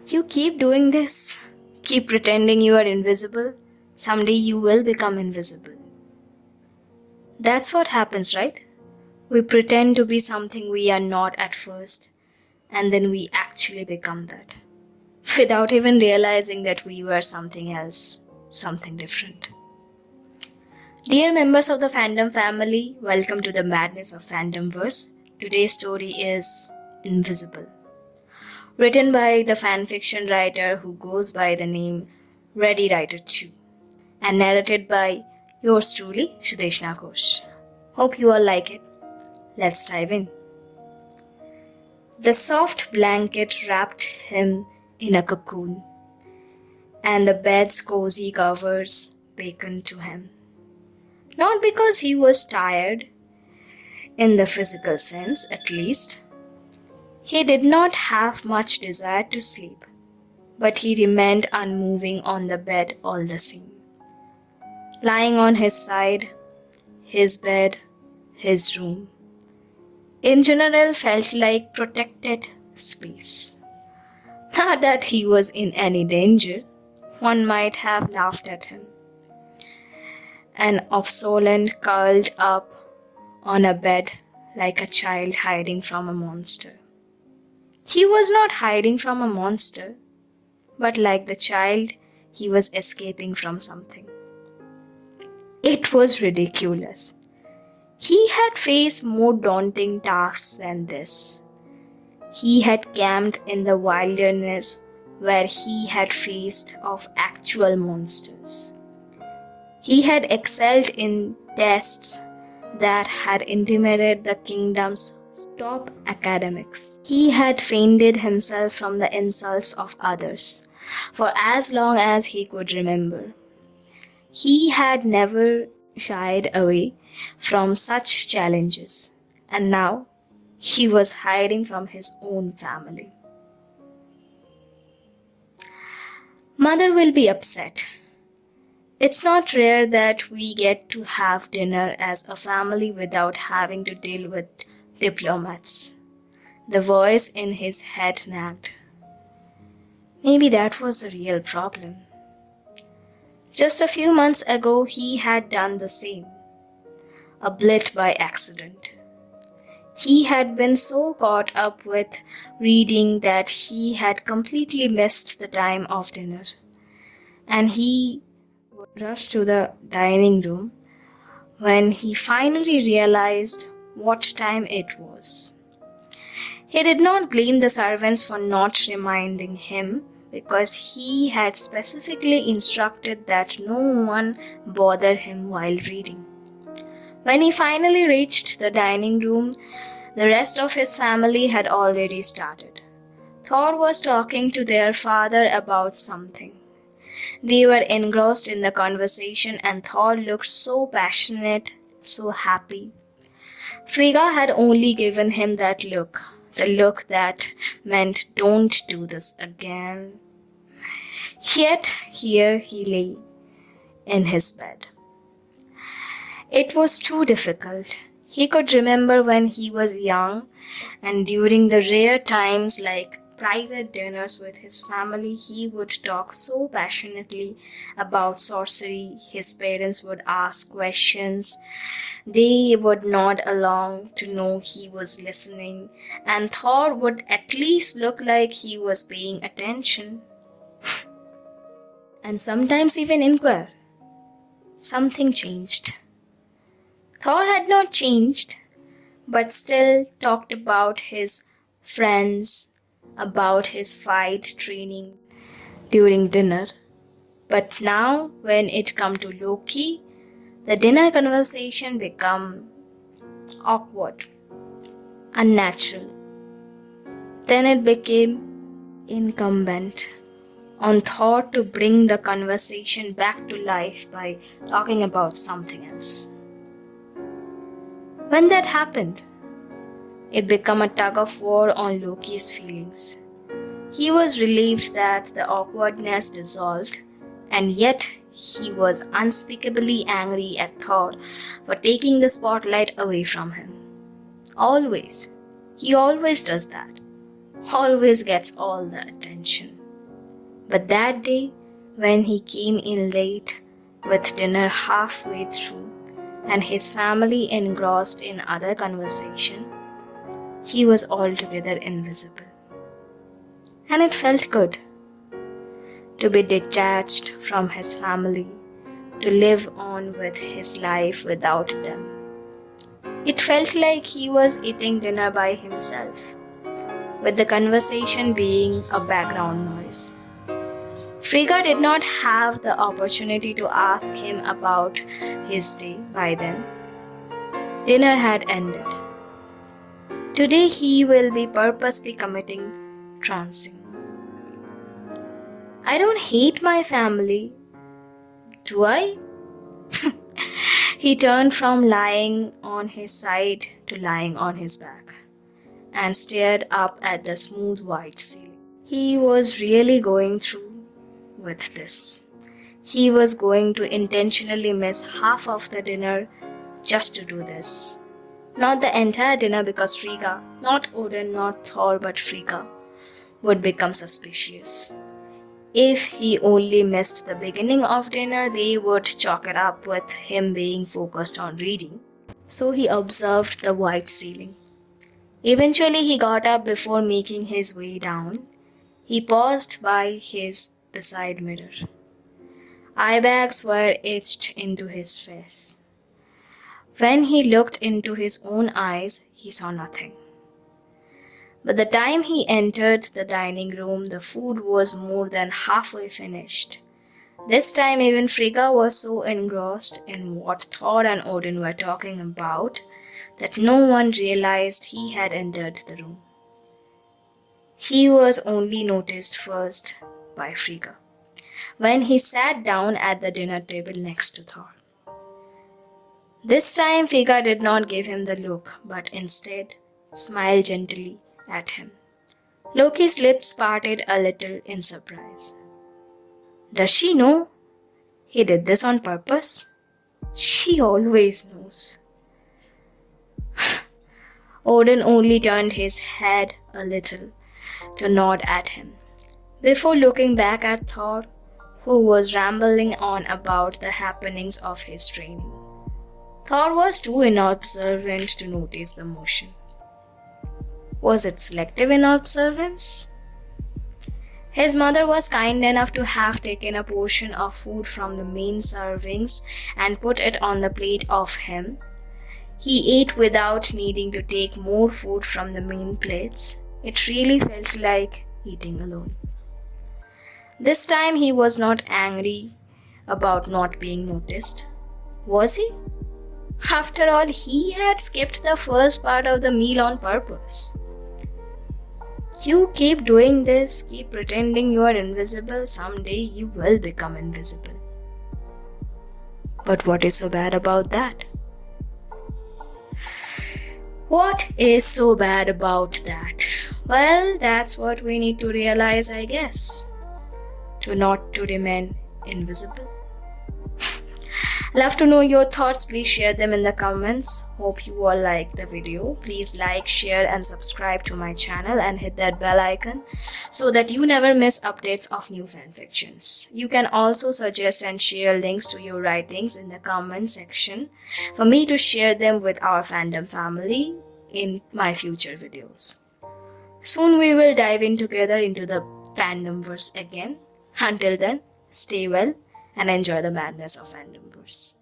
You keep doing this, keep pretending you are invisible, someday you will become invisible. That's what happens, right? We pretend to be something we are not at first, and then we actually become that, without even realizing that we were something else, something different. Dear members of the fandom family, welcome to the madness of Fandomverse. Today's story is Invisible. Written by the fanfiction writer who goes by the name Ready Writer 2 and narrated by yours truly, Sudeshna Ghosh. Hope you all like it. Let's dive in. The soft blanket wrapped him in a cocoon, and the bed's cozy covers beckoned to him. Not because he was tired, in the physical sense at least. He did not have much desire to sleep, but he remained unmoving on the bed all the same. Lying on his side, his bed, his room, in general felt like protected space. Not that he was in any danger, one might have laughed at him. An obsolete curled up on a bed like a child hiding from a monster. He was not hiding from a monster, but like the child, he was escaping from something. It was ridiculous. He had faced more daunting tasks than this. He had camped in the wilderness where he had faced off actual monsters. He had excelled in tests that had intimidated the kingdom's top academics. He had fended himself from the insults of others for as long as he could remember. He had never shied away from such challenges, and now he was hiding from his own family. Mother will be upset. It's not rare that we get to have dinner as a family without having to deal with diplomats. The voice in his head nagged. Maybe that was the real problem. Just a few months ago, he had done the same, a blit by accident. He had been so caught up with reading that he had completely missed the time of dinner, and he rushed to the dining room when he finally realized what time it was. He did not blame the servants for not reminding him because he had specifically instructed that no one bother him while reading. When he finally reached the dining room, the rest of his family had already started. Thor was talking to their father about something. They were engrossed in the conversation, and Thor looked so passionate, so happy. Frigga had only given him that look, the look that meant don't do this again. Yet here he lay in his bed. It was too difficult. He could remember when he was young, and during the rare times like private dinners with his family, he would talk so passionately about sorcery. His parents would ask questions. They would nod along to know he was listening, and Thor would at least look like he was paying attention. And sometimes even inquire. Something changed. Thor had not changed, but still talked about his friends, about his fight training during dinner. But now, when it come to Loki, the dinner conversation become awkward, unnatural. Then it became incumbent on Thor to bring the conversation back to life by talking about something else. When that happened, it became a tug of war on Loki's feelings. He was relieved that the awkwardness dissolved, and yet he was unspeakably angry at Thor for taking the spotlight away from him. Always. He always does that. Always gets all the attention. But that day, when he came in late with dinner halfway through and his family engrossed in other conversation, he was altogether invisible. And it felt good to be detached from his family, to live on with his life without them. It felt like he was eating dinner by himself, with the conversation being a background noise. Frigga did not have the opportunity to ask him about his day by then. Dinner had ended. Today he will be purposely committing trancing. I don't hate my family, do I? He turned from lying on his side to lying on his back and stared up at the smooth white ceiling. He was really going through with this. He was going to intentionally miss half of the dinner just to do this. Not the entire dinner, because Frigga, not Odin, not Thor, but Frigga, would become suspicious. If he only missed the beginning of dinner, they would chalk it up with him being focused on reading. So he observed the white ceiling. Eventually he got up before making his way down. He paused by his beside mirror. Eye bags were etched into his face. When he looked into his own eyes, he saw nothing. By the time he entered the dining room, the food was more than halfway finished. This time even Frigga was so engrossed in what Thor and Odin were talking about that no one realized he had entered the room. He was only noticed first by Frigga when he sat down at the dinner table next to Thor. This time Frigga did not give him the look, but instead smiled gently at him. Loki's lips parted a little in surprise. Does she know he did this on purpose? She always knows. Odin only turned his head a little to nod at him, before looking back at Thor, who was rambling on about the happenings of his training. Thor was too inobservant to notice the motion. Was it selective inobservance? His mother was kind enough to have taken a portion of food from the main servings and put it on the plate of him. He ate without needing to take more food from the main plates. It really felt like eating alone. This time he was not angry about not being noticed. Was he? After all, he had skipped the first part of the meal on purpose. You keep doing this, keep pretending you are invisible, someday you will become invisible. But what is so bad about that? What is so bad about that? Well, that's what we need to realize, I guess. To remain invisible. Love to know your thoughts. Please share them in the comments. Hope you all like the video. Please like, share and subscribe to my channel and hit that bell icon so that you never miss updates of new fanfictions. You can also suggest and share links to your writings in the comment section for me to share them with our fandom family in my future videos. Soon we will dive in together into the Fandomverse again. Until then, stay well and enjoy the madness of Fandomverse.